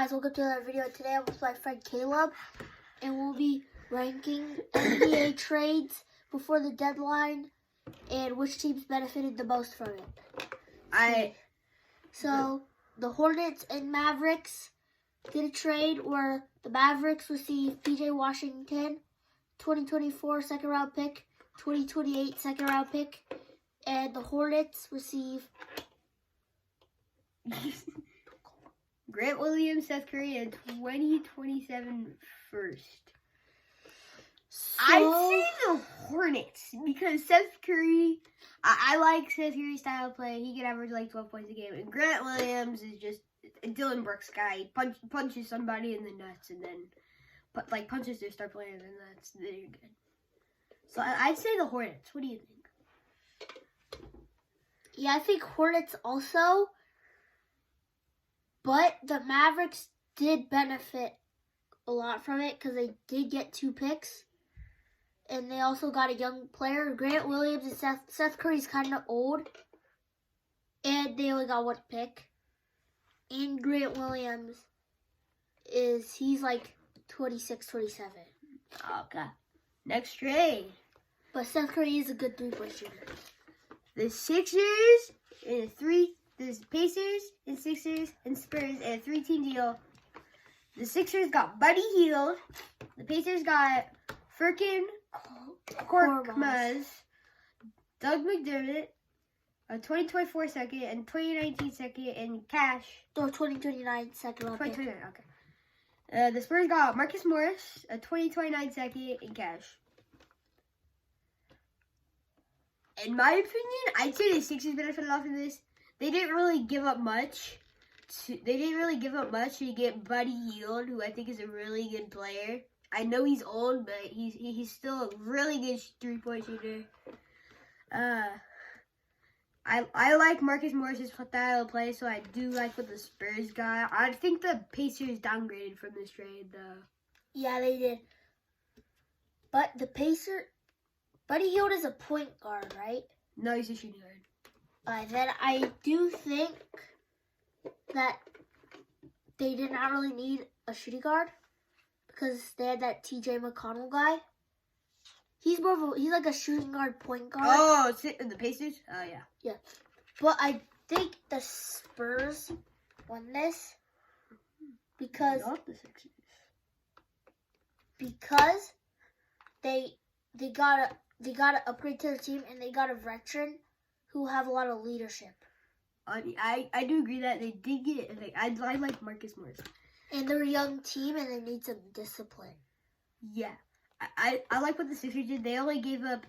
Guys, welcome to another video. Today I'm with my friend Caleb, and we'll be ranking NBA trades before the deadline and which teams benefited the most from it. So the Hornets and Mavericks did a trade where the Mavericks received PJ Washington, 2024 second round pick, 2028 second round pick, and the Hornets receive Grant Williams, Seth Curry, and 2027 first. I'd say the Hornets because Seth Curry, I like Seth Curry's style of play. He can average like 12 points a game. And Grant Williams is just a Dylan Brooks guy. He punches somebody in the nuts and then punches their star player in the nuts. Then you're good. So I'd say the Hornets. What do you think? Yeah, I think Hornets also. But the Mavericks did benefit a lot from it because they did get 2 picks. And they also got a young player. Grant Williams and Seth Curry's kind of old. And they only got 1 pick. And Grant Williams he's like 26, 27. Okay. Next trade. But Seth Curry is a good 3-point shooter. The Sixers and There's Pacers and Sixers and Spurs in a 3-team deal. The Sixers got Buddy Hield. The Pacers got Furkan Korkmaz, Doug McDermott, a 2024 second and 2019 second in cash. Or 2029 second round pick. 2029, okay. The Spurs got Marcus Morris, a 2029 second in cash. In my opinion, I'd say the Sixers benefited off of this. They didn't really give up much. To get Buddy Hield, who I think is a really good player. I know he's old, but he's still a really good 3-point shooter. I like Marcus Morris's style of play, so I do like what the Spurs got. I think the Pacers downgraded from this trade, though. Yeah, they did. But the Buddy Hield is a point guard, right? No, he's a shooting guard. Then I do think that they did not really need a shooting guard because they had that TJ McConnell guy. He's like a shooting guard, point guard. Oh, the Pacers? Oh, yeah. Yeah. But I think the Spurs won this because Not the Sixers. Because they got to upgrade to their team and they got a veteran who have a lot of leadership. I do agree that they did get it. I like Marcus Morris. And they're a young team and they need some discipline. Yeah. I like what the Sixers did. They only gave up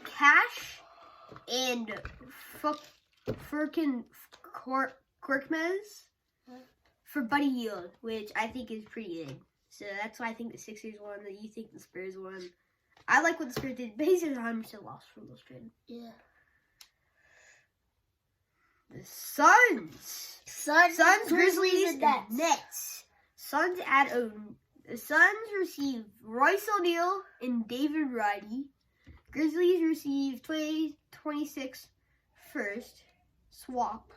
cash and Furkan Korkmaz for Buddy Hield, which I think is pretty good. So that's why I think the Sixers won. That you think the Spurs won. I like what the Spurs did. Pacers 100% lost from those trades. Yeah. The Suns, Grizzlies, and Nets. The Suns receive Royce O'Neal and David Roddy. Grizzlies receive 2026 first swap.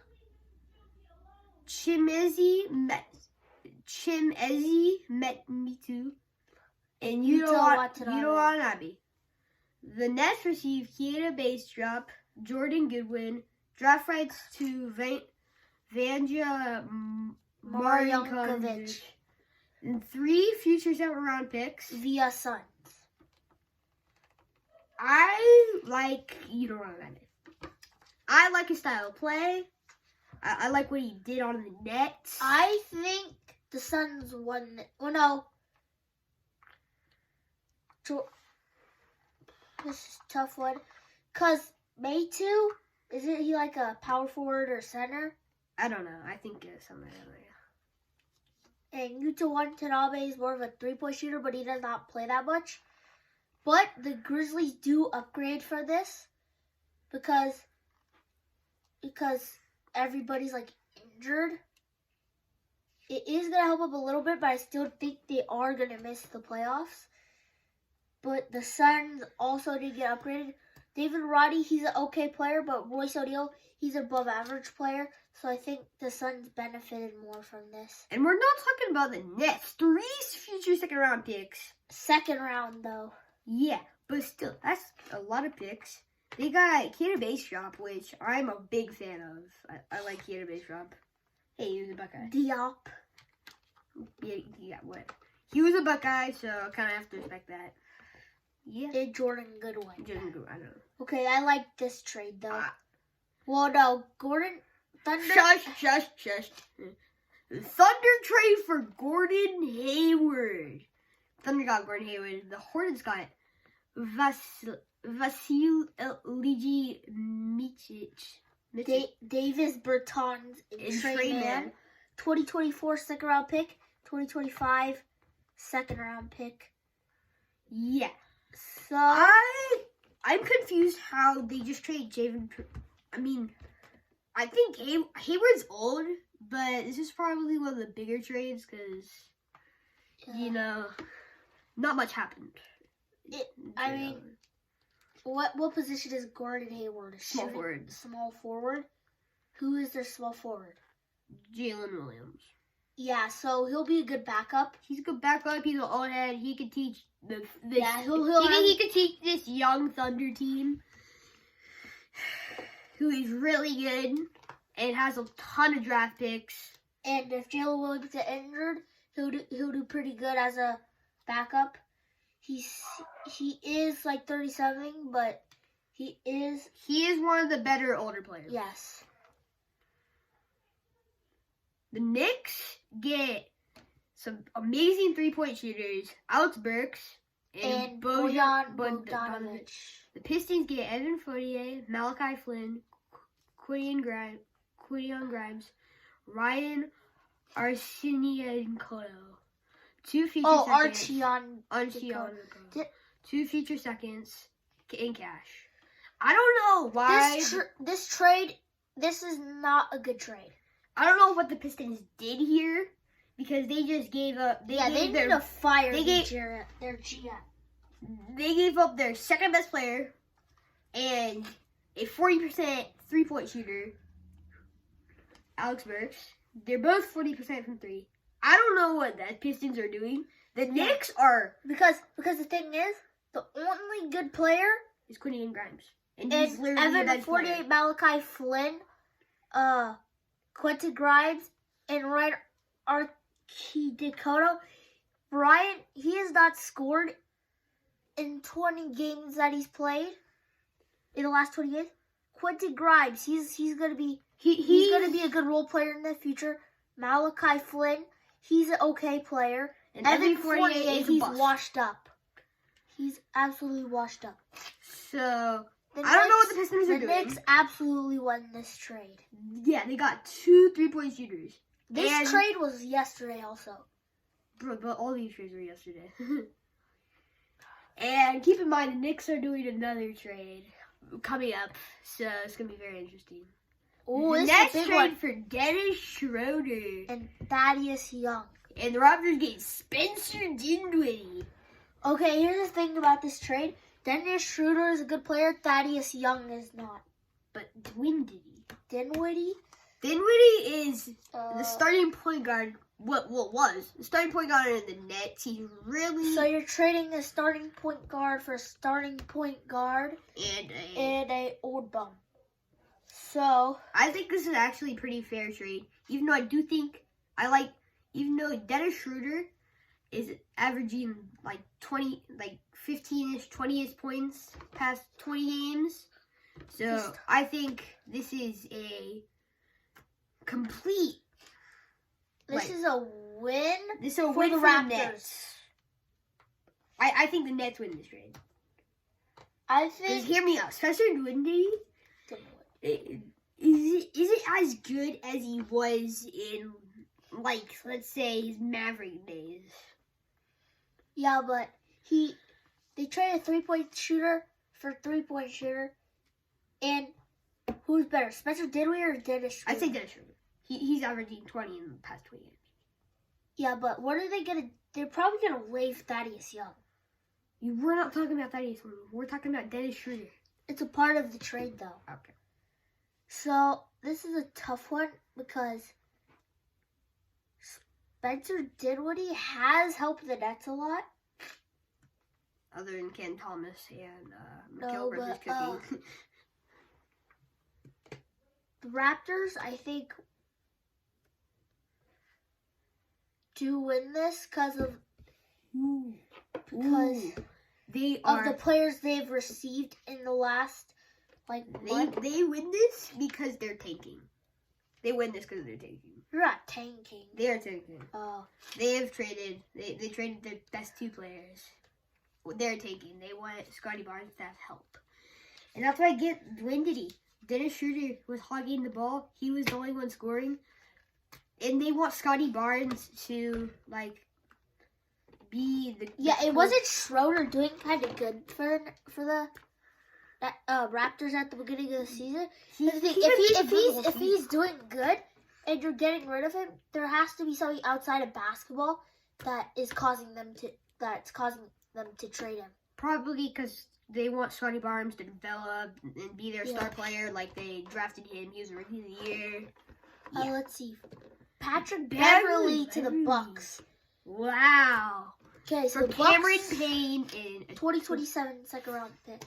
Chimezi Metu and Yuta Watanabe. The Nets receive Keita Bastrop, Jordan Goodwin, draft rights to Vanja Marjanovic, and 3 future 7th-round picks via Suns. I like Yuta Watanabe. I like his style of play. I like what he did on the Nets. I think the Suns won. Oh no. This is a tough one. Because Metu, isn't he like a power forward or center? I don't know. I think something like that. And Yuta Watanabe is more of a 3-point shooter, but he does not play that much. But the Grizzlies do upgrade for this because everybody's like injured. It is going to help up a little bit, but I still think they are going to miss the playoffs. But the Suns also did get upgraded. David Roddy, he's an okay player, but Royce O'Neal, he's an above average player. So I think the Suns benefited more from this. And we're not talking about the Nets. 3 future second round picks. Second round, though. Yeah, but still, that's a lot of picks. They got Keita Bastrop, which I'm a big fan of. I like Keita Bastrop. Hey, he was a Buckeye. Diop. Yeah, what? He was a Buckeye, so I kind of have to respect that. Yeah. And Jordan Goodwin. I don't know. Okay, I like this trade, though. Well, no, Gordon Thunder. Shush. Thunder trade for Gordon Hayward. Thunder got Gordon Hayward. The Hornets got Vasilij Micic. Davis Bertans and Trey Mann. 2024 second round pick. 2025 second round pick. Yeah. So I'm confused how they just trade Javen. I mean, I think Hayward's old, but this is probably one of the bigger trades because, you know, not much happened. What position is Gordon Hayward? Small forward. Small forward? Who is their small forward? Jalen Williams. Yeah, so he'll be a good backup. He's a good backup. He's an old head. He could teach he could teach this young Thunder team who is really good and has a ton of draft picks. And if Jalen Williams gets injured, he'll do pretty good as a backup. He is like 37, but he is one of the better older players. Yes. The Knicks get some amazing 3-point shooters, Alex Burks and Bojan Bogdanovic. The Pistons get Evan Fournier, Malachi Flynn, Quentin Grimes, Ryan Arcidiacono. 2 feature seconds. Arcidiacono. 2 feature seconds in cash. I don't know why. This trade, this is not a good trade. I don't know what the Pistons did here because they just gave up. They need to fire their GM. They gave up their second best player and a 40% 3-point shooter, Alex Burks. They're both 40% from 3. I don't know what the Pistons are doing. The Knicks are because the thing is, the only good player is Quentin Grimes, and he's literally Evan Fournier, Malachi Flynn, Quentin Grimes, and Ryan Arcidiacono. Ryan, he has not scored in 20 games that he's played. In the last 20 games, Quentin Grimes, he's gonna be he's gonna be a good role player in the future. Malachi Flynn, he's an okay player. And Evan Fournier, he's washed up. He's absolutely washed up. So I don't know what the Pistons are doing. The Knicks absolutely won this trade. Yeah, they got 2 3-point shooters. This trade was yesterday also. Bro, but all these trades were yesterday. And keep in mind, the Knicks are doing another trade coming up, so it's going to be very interesting. Oh, the next trade for Dennis Schroeder. And Thaddeus Young. And the Raptors get Spencer Dinwiddie. Okay, here's the thing about this trade. Dennis Schroeder is a good player. Thaddeus Young is not. But Dinwiddie? Dinwiddie is the starting point guard. What was the starting point guard in the Nets? He's really. So you're trading a starting point guard for a starting point guard and a old bum. So I think this is actually a pretty fair trade. Even though Dennis Schroeder is averaging like 15-ish, 20-ish points past 20 games. So I think this is a complete. This is a win. This is a for win the for Raptors. the Nets. I think the Nets win this trade. I think. Because hear me out. Spencer Dinwiddie, is it as good as he was in, like, let's say his Maverick days? Yeah, but they traded a 3-point shooter for a 3-point shooter, and who's better, Spencer Dinwiddie or Dennis Schroeder? I'd say Dennis Schroeder. He's averaging 20 in the past 20 games. Yeah, but what are they gonna? They're probably gonna waive Thaddeus Young. We're not talking about Thaddeus Young. We're talking about Dennis Schroeder. It's a part of the trade, though. Okay. So this is a tough one because Spencer Dinwiddie has helped the Nets a lot. Other than Ken Thomas and No, Mikal Bridges but, cooking. The Raptors, I think, do win this because They of are. the players they've received in the last, They win this because they're tanking. They win this because they're tanking. You're not tanking. They are tanking. Oh, They have traded. They traded their best two players. They're taking. They want Scotty Barnes to have help, and that's why I get Dinwiddie. Dennis Schroeder was hogging the ball. He was the only one scoring, and they want Scotty Barnes to be the it wasn't Schroeder doing kind of good for the Raptors at the beginning of the season. If he's doing good and you're getting rid of him, there has to be something outside of basketball that's causing them to trade him. Probably because they want Scotty Barnes to develop and be their star player. Like they drafted him. He was Rookie of the Year. Yeah. Let's see. Patrick Beverly to the Bucks. Wow. Okay, so For the Cameron Bucks, Payne in 2027 second round pick.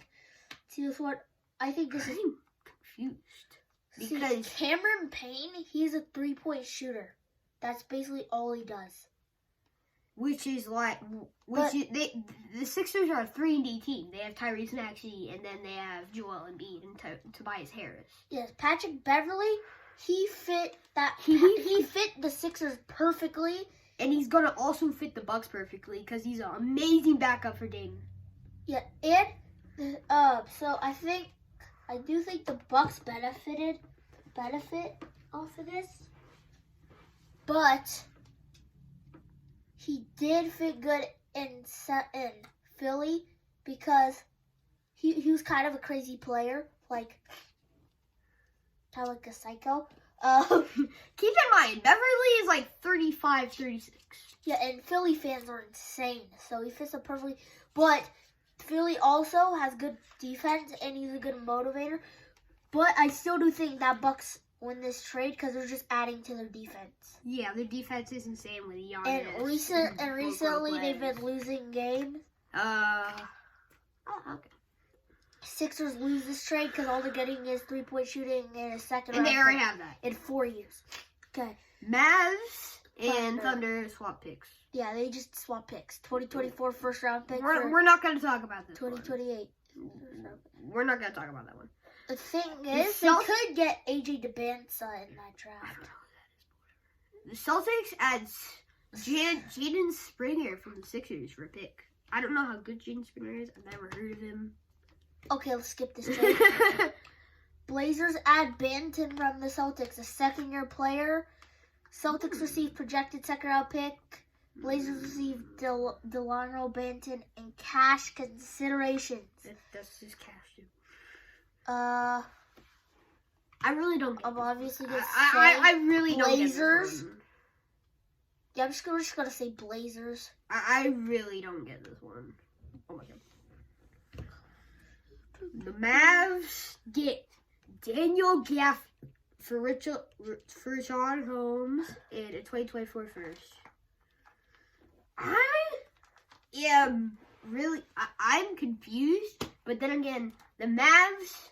See, this what I think this is. I'm confused. See, Because Cameron Payne, he's a 3-point shooter. That's basically all he does. the Sixers are a 3-and-D team. They have Tyrese Maxey, and then they have Joel Embiid and Tobias Harris. Yes, Patrick Beverly, he fit the Sixers perfectly. And he's gonna also fit the Bucks perfectly because he's an amazing backup for Dame. Yeah, and so I do think the Bucks benefit off of this, but he did fit good in Philly because he was kind of a crazy player, kind of like a psycho. Keep in mind, Beverly is like 35, 36. Yeah, and Philly fans are insane, so he fits up perfectly. But Philly also has good defense, and he's a good motivator. But I still do think that Bucks win this trade because they're just adding to their defense. Yeah, their defense is insane with Giannis. And recently they've been losing games. Okay. Sixers lose this trade because all they're getting is 3-point shooting and a second And round they already pick have that. in 4 years. Okay. Mavs and Thunder swap picks. Yeah, they just swap picks. 2024 first round pick. We're not going to talk about this 2028. We're not going to talk about that one. The thing is, they could get AJ DeBanza in that draft. The Celtics adds Jaden Springer from the Sixers for a pick. I don't know how good Jaden Springer is. I've never heard of him. Okay, let's skip this trade. Blazers add Banton from the Celtics, a second-year player. Celtics receive projected second-round pick. Blazers receive Delano Banton and cash considerations. That's just cash, too. I really don't. I'm obviously gonna say I really don't get Blazers. this one. Yeah, we're just gonna say Blazers. I really don't get this one. Oh my god. The Mavs get Daniel Gaff for Richaun Holmes in a 2024 first. I'm confused, but then again, the Mavs,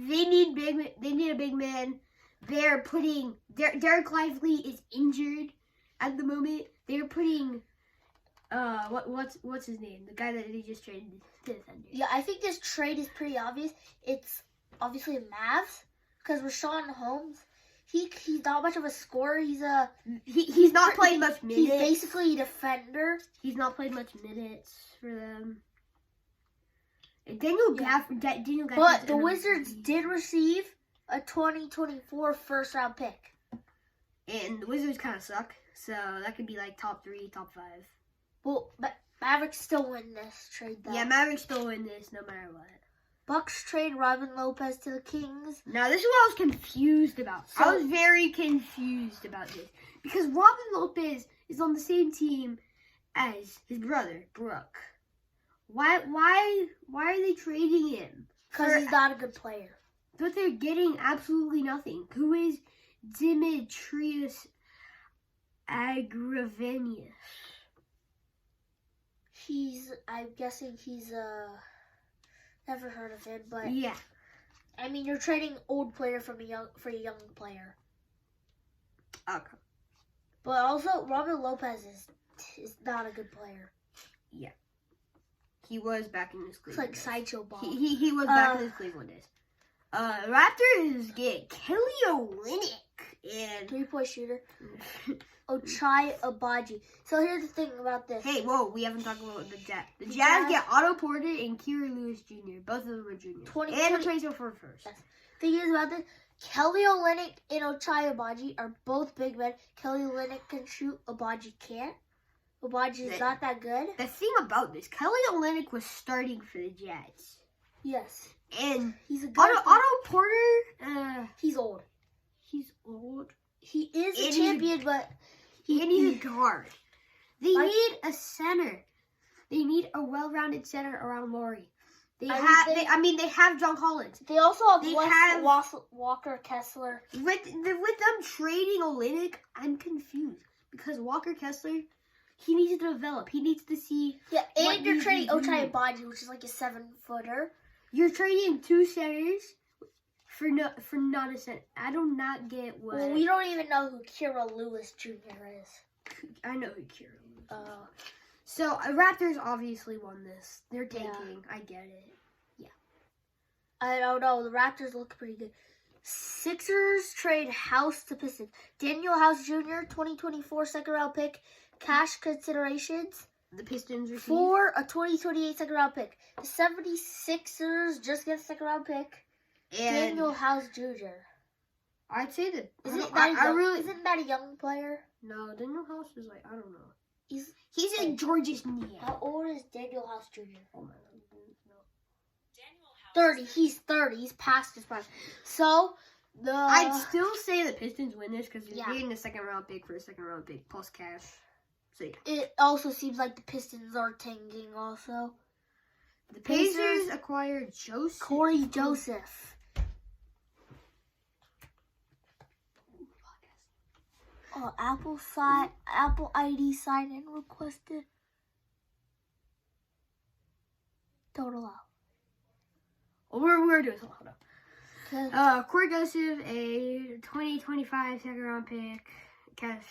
they need a big man. They're putting Derek Lively is injured at the moment. They're putting what's his name? The guy that they just traded to the Thunder. Yeah, I think this trade is pretty obvious. It's obviously the Mavs because Richaun Holmes, he's not much of a scorer. He's not playing much minutes. He's basically a defender. He's not played much minutes for them. And Daniel Gaff. But the Wizards did receive a 2024 first round pick. And the Wizards kind of suck, so that could be like top 3, top 5. Well, but Mavericks still win this trade, though. Yeah, Mavericks still win this no matter what. Bucks trade Robin Lopez to the Kings. Now, this is what I was confused about. I was very confused about this. Because Robin Lopez is on the same team as his brother, Brooke. Why are they trading him? Because he's not a good player. But they're getting absolutely nothing. Who is Dimitrios Agravenius? I'm guessing he's, never heard of him, but, Yeah. I mean, you're trading old player for a young player. Okay. But also, Robert Lopez is not a good player. He was back in his It's Cleveland like days. sideshow ball. He was back in his Cleveland days. Raptors get Kelly Olynyk and 3-point shooter. Ochai Abaji. So here's the thing about this. hey, whoa, we haven't talked about the Jazz. The The Jazz Jazz- get Otto Porter and Kira Lewis Jr. Both of them are juniors. 20 and a trade for first. Yes. Thing is about this, Kelly Olynyk and Ochai Abaji are both big men. Kelly Olynyk can shoot, Abaji can't. Abaji is not that good. The thing about this, Kelly Olynyk was starting for the Jazz. Yes. And He's a good Otto Porter, he's old. he's old. He is a And champion, but And he's a guard. They Like- need a center. They need a well-rounded center around Laurie. They have John Collins. they also have, They Wes have- Walker Kessler. With them trading Olynyk, I'm confused because Walker Kessler, he needs to develop. He needs to see. Yeah, What and you're do trading you Ochai do? Abaji, which is like a 7-footer. You're trading two centers for not a center. I do not get what. Well, we don't even know who Kira Lewis Jr. is. I know who Kira is. Uh, So Raptors obviously won this. They're tanking. I get it. I don't know. The Raptors look pretty good. Sixers trade House to Pistons. Daniel House Jr., 2024 second-round pick. Cash considerations The Pistons received. for a 2028 second-round pick. The 76ers just get a second-round pick. And Daniel House Jr. I'd say that. Isn't that a young player? No, Daniel House is like, I don't know. He's He's in Georgia's knee. How old is Daniel House Jr.? Oh my God. 30. He's 30. He's past his prime. So, I'd still say the Pistons win this because you're Yeah. getting a second round pick for a second round pick plus cash. So yeah. it also seems like the Pistons are tanking also. The Pacers acquired Joseph. Corey Joseph. Apple ID sign in requested. Don't allow. Oh, we're doing something. Hold on. Okay. Corey Joseph, a 2025 second round pick, cash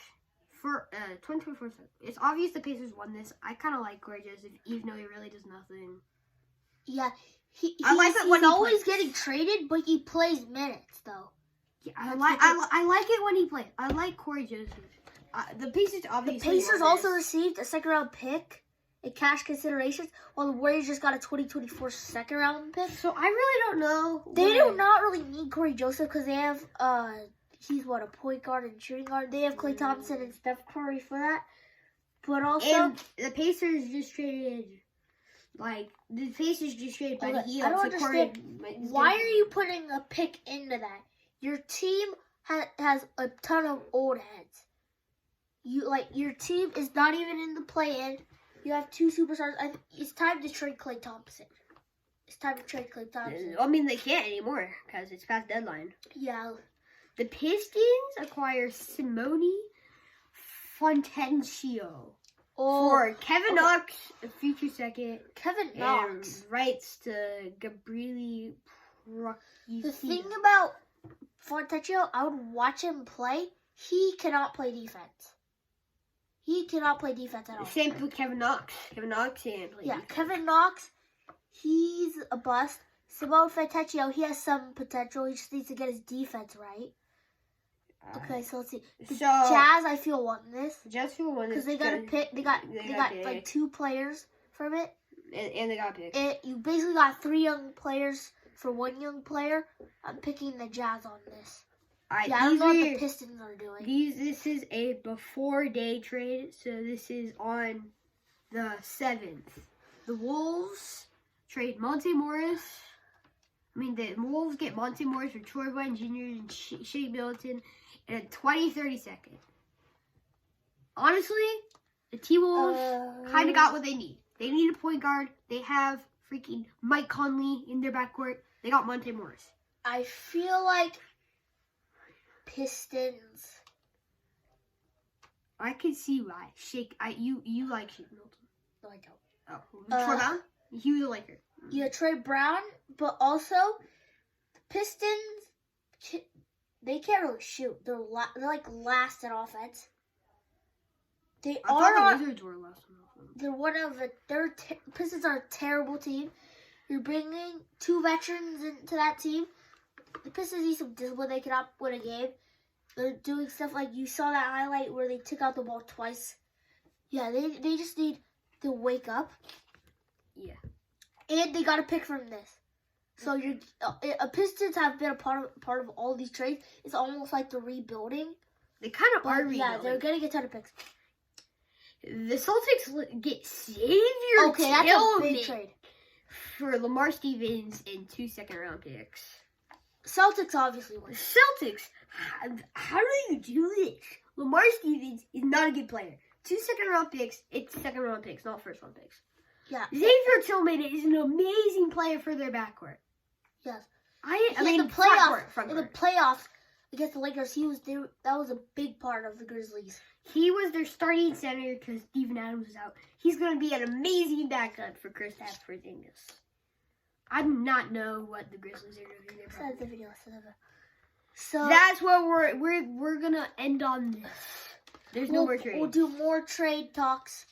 for 2024. It's obvious the Pacers won this. I kind of like Corey Joseph, even though he really does nothing. Yeah, he's like it when he always plays. getting traded, but he plays minutes though. Yeah, That's I like it when he plays. I like Corey Joseph. The Pacers The obviously. Pacers won also this. received a second round pick in cash considerations, while the Warriors just got a 2024 second round pick. So I really don't know. They do not really need Corey Joseph because they have he's a point guard and shooting guard. They have Klay Thompson and Steph Curry for that. But also, And the Pacers just traded. The Pacers just traded Buddy Okay, Hield. I don't so Corey understand. is Why gonna- are you putting a pick into that? Your team has a ton of old heads. Your team is not even in the play-in. You have two superstars. It's time to trade Klay Thompson. It's time to trade Klay Thompson. I mean, they can't anymore because it's past deadline. Yeah. The Pistons acquire Simone Fontencio for Kevin okay. Knox, a future second, Kevin Knox. and rights to Gabriele The thing about Fontecchio, I would watch him play. He cannot play defense. He cannot play defense at all. Same with Kevin Knox. Kevin Knox and Yeah, Kevin Knox, he's a bust. Simone Fontecchio, he has some potential. He just needs to get his defense right. Okay, so let's see. The Jazz, I feel, won this Jazz who won because this they got a pick. They got picked. like two players from it. and they got picked. You basically got three young players for one young player. I'm picking the Jazz on this. Alright, Yeah, I don't know what the Pistons are doing. This is a before day trade, so this is on the 7th. The Wolves trade Monte Morris. The Wolves get Monte Morris for Troy Brown Jr. and Shea Milton in a 20-30 Honestly, the T-Wolves kind of got what they need. They need a point guard. They have freaking Mike Conley in their backcourt. They got Monte Morris. I feel like Pistons. I can see why. You like Shake Milton. No, I don't. Oh, Troy Brown? He was a Laker. Yeah, Trey Brown, but also the Pistons. They can't really shoot. They're like last in offense. They I are. thought the Wizards were last on offense. They're one of the. Pistons are a terrible team. You're bringing 2 veterans into that team. The Pistons need some discipline. They cannot win a game. They're doing stuff like you saw that highlight where they took out the ball twice. Yeah, they just need to wake up. Yeah. And they got to pick from this. So Pistons have been a part of all these trades. It's almost like they're rebuilding. They kind of are But rebuilding. yeah, they're getting a ton of picks. The Celtics get Xavier Okay, that's a big Tillman trade. for Lamar Stevens and 2 second-round picks. Celtics obviously win. Celtics, how do you do this? Lamar Stevens is not a good player. 2 second-round picks. It's second-round picks, not first-round picks. Yeah. Xavier Tillman is an amazing player for their backcourt. Yes. I In mean, the playoffs, frontcourt. in the playoffs against the Lakers, he was there. That was a big part of the Grizzlies. He was their starting center because Steven Adams was out. He's going to be an amazing backup for Kristaps Porzingis. I do not know what the Grizzlies are doing. That's the video. So That's what we're gonna end on this. There's no more trades. We'll do more trade talks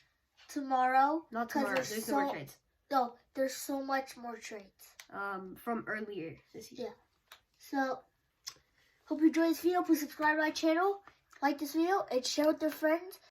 tomorrow. Not 'cause tomorrow. There's no more trades. No, there's so much more trades. From earlier this year. Yeah. So, hope you enjoyed this video. Please subscribe to my channel, like this video, and share with your friends.